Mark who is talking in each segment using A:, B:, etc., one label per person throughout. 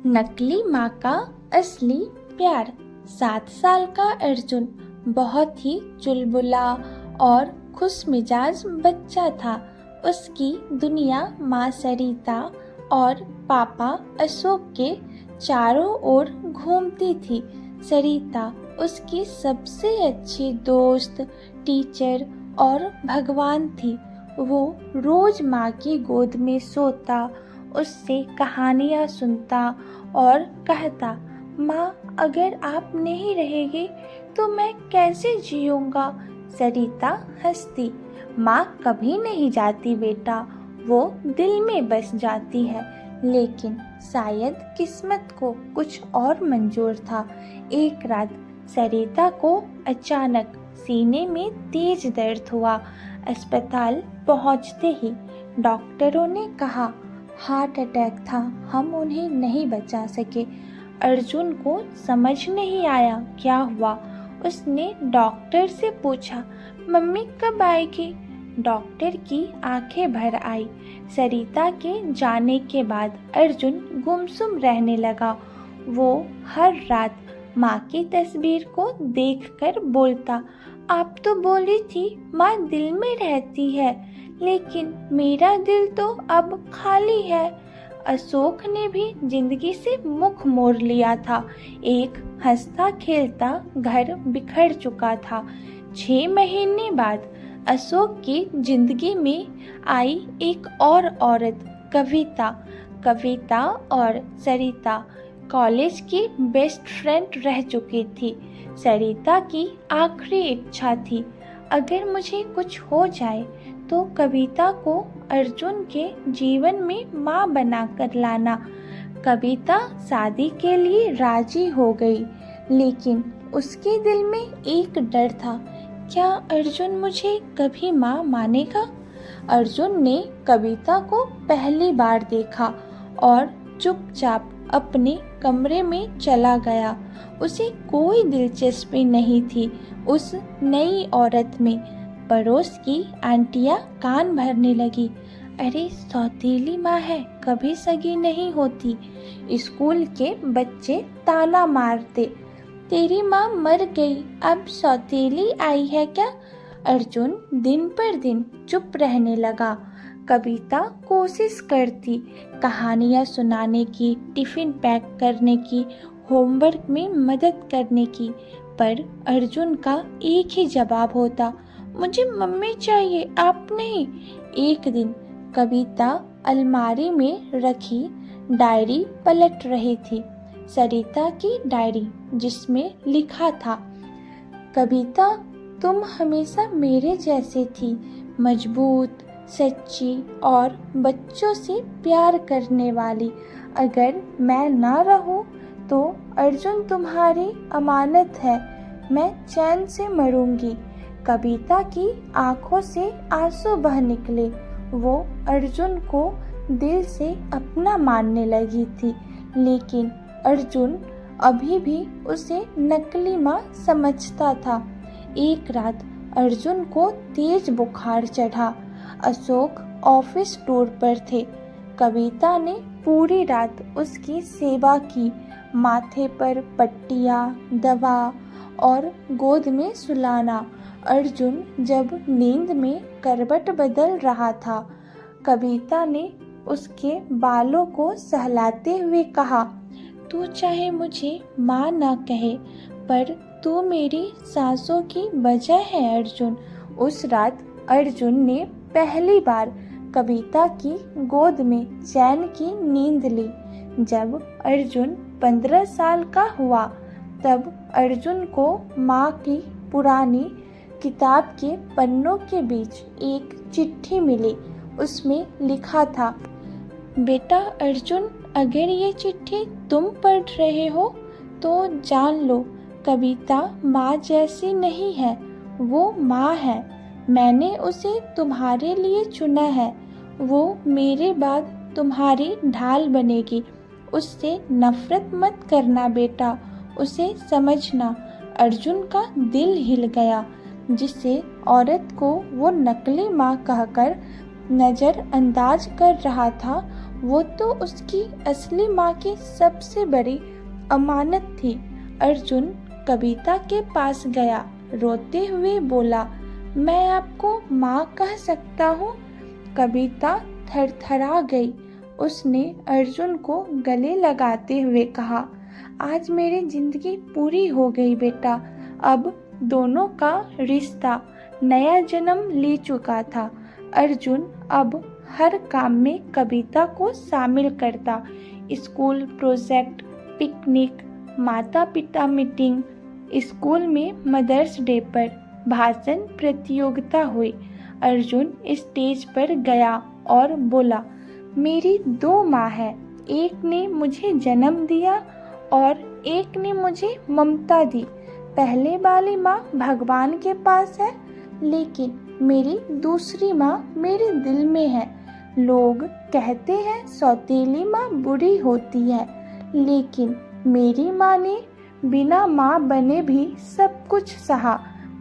A: नकली माँ का असली प्यार। 7 साल का अर्जुन बहुत ही चुलबुला और खुश मिजाज बच्चा था। उसकी दुनिया माँ सरिता और पापा अशोक के चारों ओर घूमती थी। सरिता उसकी सबसे अच्छी दोस्त, टीचर और भगवान थी। वो रोज माँ की गोद में सोता, उससे कहानियाँ सुनता और कहता, माँ अगर आप नहीं रहेगी तो मैं कैसे जीऊँगा। सरिता हंसती, माँ कभी नहीं जाती बेटा, वो दिल में बस जाती है। लेकिन शायद किस्मत को कुछ और मंजूर था। एक रात सरिता को अचानक सीने में तेज दर्द हुआ। अस्पताल पहुंचते ही डॉक्टरों ने कहा हार्ट अटैक था, हम उन्हें नहीं बचा सके। अर्जुन को समझ नहीं आया क्या हुआ। उसने डॉक्टर से पूछा, मम्मी कब आएगी। डॉक्टर की आंखें भर आई। सरिता के जाने के बाद अर्जुन गुमसुम रहने लगा। वो हर रात माँ की तस्वीर को देखकर बोलता, आप तो बोली थी माँ दिल में रहती है, लेकिन मेरा दिल तो अब खाली है। अशोक ने भी जिंदगी से मुख मोड़ लिया था। एक हंसता खेलता घर बिखर चुका था। 6 महीने बाद अशोक की जिंदगी में आई एक और औरत, कविता। कविता और सरिता कॉलेज की बेस्ट फ्रेंड रह चुकी थी। सरिता की आखिरी इच्छा थी, अगर मुझे कुछ हो जाए तो कविता को अर्जुन के जीवन में माँ बनाकर लाना। कविता शादी के लिए राजी हो गई, लेकिन उसके दिल में एक डर था, क्या अर्जुन मुझे कभी माँ मानेगा। अर्जुन ने कविता को पहली बार देखा और चुपचाप अपने कमरे में चला गया। उसे कोई दिलचस्पी नहीं थी उस नई औरत में। पड़ोस की आंटियाँ कान भरने लगी, अरे सौतीली माँ है, कभी सगी नहीं होती। स्कूल के बच्चे ताना मारते, तेरी माँ मर गई, अब सौतीली आई है क्या। अर्जुन दिन पर दिन चुप रहने लगा। कविता कोशिश करती, कहानियाँ सुनाने की, टिफिन पैक करने की, होमवर्क में मदद करने की, पर अर्जुन का एक ही जवाब होता, मुझे मम्मी चाहिए, आप नहीं। एक दिन कविता अलमारी में रखी डायरी पलट रही थी। सरिता की डायरी, जिसमें लिखा था, कविता तुम हमेशा मेरे जैसे थी, मजबूत, सच्ची और बच्चों से प्यार करने वाली। अगर मैं ना रहूं तो अर्जुन तुम्हारी अमानत है, मैं चैन से मरूंगी। कविता की आंखों से आंसू बह निकले। वो अर्जुन को दिल से अपना मानने लगी थी, लेकिन अर्जुन अभी भी उसे नकली माँ समझता था। एक रात अर्जुन को तेज बुखार चढ़ा। अशोक ऑफिस टूर पर थे। कविता ने पूरी रात उसकी सेवा की, माथे पर पट्टियाँ, दवा और गोद में सुलाना। अर्जुन जब नींद में करवट बदल रहा था, कविता ने उसके बालों को सहलाते हुए कहा, तू चाहे मुझे माँ ना कहे, पर तू मेरी सांसों की वजह है अर्जुन। उस रात अर्जुन ने पहली बार कविता की गोद में चैन की नींद ली। जब अर्जुन 15 साल का हुआ, तब अर्जुन को माँ की पुरानी किताब के पन्नों के बीच एक चिट्ठी मिली। उसमें लिखा था, बेटा अर्जुन, अगर ये चिट्ठी तुम पढ़ रहे हो तो जान लो, कविता माँ जैसी नहीं है, वो माँ है। मैंने उसे तुम्हारे लिए चुना है। वो मेरे बाद तुम्हारी ढाल बनेगी। उससे नफरत मत करना बेटा, उसे समझना। अर्जुन का दिल हिल गया। जिसे औरत को वो नकली माँ कहकर नज़रअंदाज कर रहा था, वो तो उसकी असली माँ की सबसे बड़ी अमानत थी। अर्जुन कविता के पास गया, रोते हुए बोला, मैं आपको माँ कह सकता हूँ? कविता थरथरा गई। उसने अर्जुन को गले लगाते हुए कहा, आज मेरी जिंदगी पूरी हो गई बेटा। अब दोनों का रिश्ता नया जन्म ले चुका था। अर्जुन अब हर काम में कविता को शामिल करता। स्कूल प्रोजेक्ट, पिकनिक, माता पिता मीटिंग, स्कूल में मदर्स डे पर भाषण प्रतियोगिता हुई। अर्जुन स्टेज पर गया और बोला, मेरी 2 माँ है, एक ने मुझे जन्म दिया और एक ने मुझे ममता दी। पहले वाली माँ भगवान के पास है, लेकिन मेरी दूसरी माँ मेरे दिल में है। लोग कहते हैं सौतेली माँ बुरी होती है, लेकिन मेरी माँ ने बिना माँ बने भी सब कुछ सहा।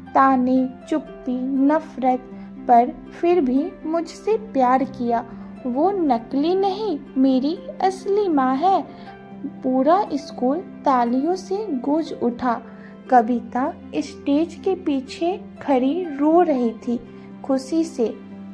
A: ताने, चुप्पी, नफरत, पर फिर भी मुझसे प्यार किया। वो नकली नहीं, मेरी असली माँ है। पूरा स्कूल तालियों से गूंज उठा। कविता स्टेज के पीछे खड़ी रो रही थी खुशी से।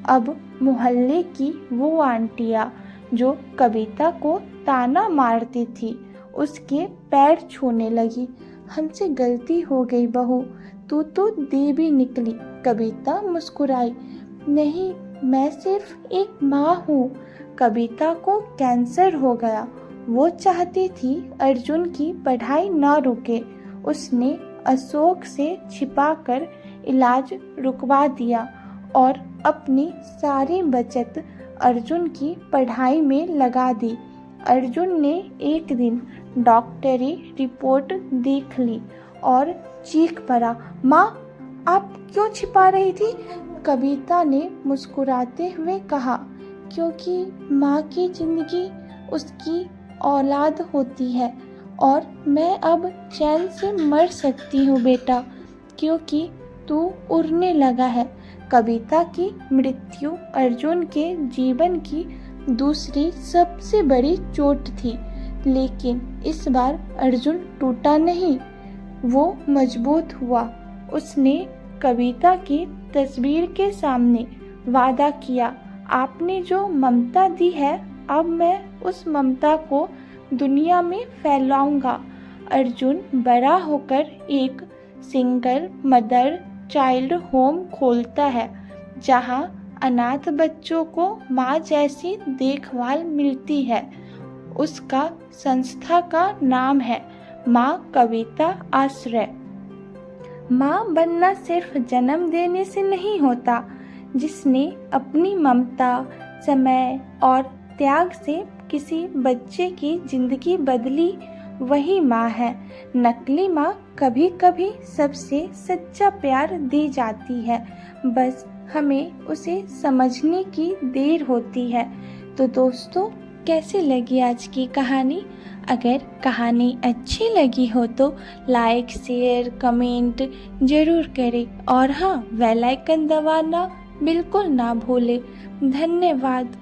A: अब मोहल्ले की वो आंटियाँ जो कविता को ताना मारती थी, उसके पैर छूने लगी। हमसे गलती हो गई बहू, तू तो देवी निकली। कविता मुस्कुराई, नहीं, मैं सिर्फ एक माँ हूँ। कविता को कैंसर हो गया। वो चाहती थी अर्जुन की पढ़ाई न रुके। उसने अशोक से छिपाकर इलाज रुकवा दिया और अपनी सारी बचत अर्जुन की पढ़ाई में लगा दी। अर्जुन ने एक दिन डॉक्टरी रिपोर्ट देख ली और चीख पड़ा, माँ, आप क्यों छिपा रही थी? कविता ने मुस्कुराते हुए कहा, क्योंकि माँ की जिंदगी उसकी औलाद होती है और मैं अब चैन से मर सकती हूँ बेटा, क्योंकि तू उड़ने लगा है। कविता की मृत्यु अर्जुन के जीवन की दूसरी सबसे बड़ी चोट थी, लेकिन इस बार अर्जुन टूटा नहीं, वो मजबूत हुआ। उसने कविता की तस्वीर के सामने वादा किया, आपने जो ममता दी है, अब मैं उस ममता को दुनिया में फैलाऊंगा। अर्जुन बड़ा होकर एक सिंगल मदर चाइल्ड होम खोलता है, जहां अनाथ बच्चों को माँ जैसी देखभाल मिलती है। उसका संस्था का नाम है माँ कविता आश्रय। माँ बनना सिर्फ जन्म देने से नहीं होता। जिसने अपनी ममता, समय और त्याग से किसी बच्चे की जिंदगी बदली, वही माँ है। नकली माँ कभी कभी सबसे सच्चा प्यार दे जाती है, बस हमें उसे समझने की देर होती है। तो दोस्तों, कैसी लगी आज की कहानी? अगर कहानी अच्छी लगी हो तो लाइक, शेयर, कमेंट जरूर करें और हाँ, बेल आइकन दबाना बिल्कुल ना भूलें। धन्यवाद।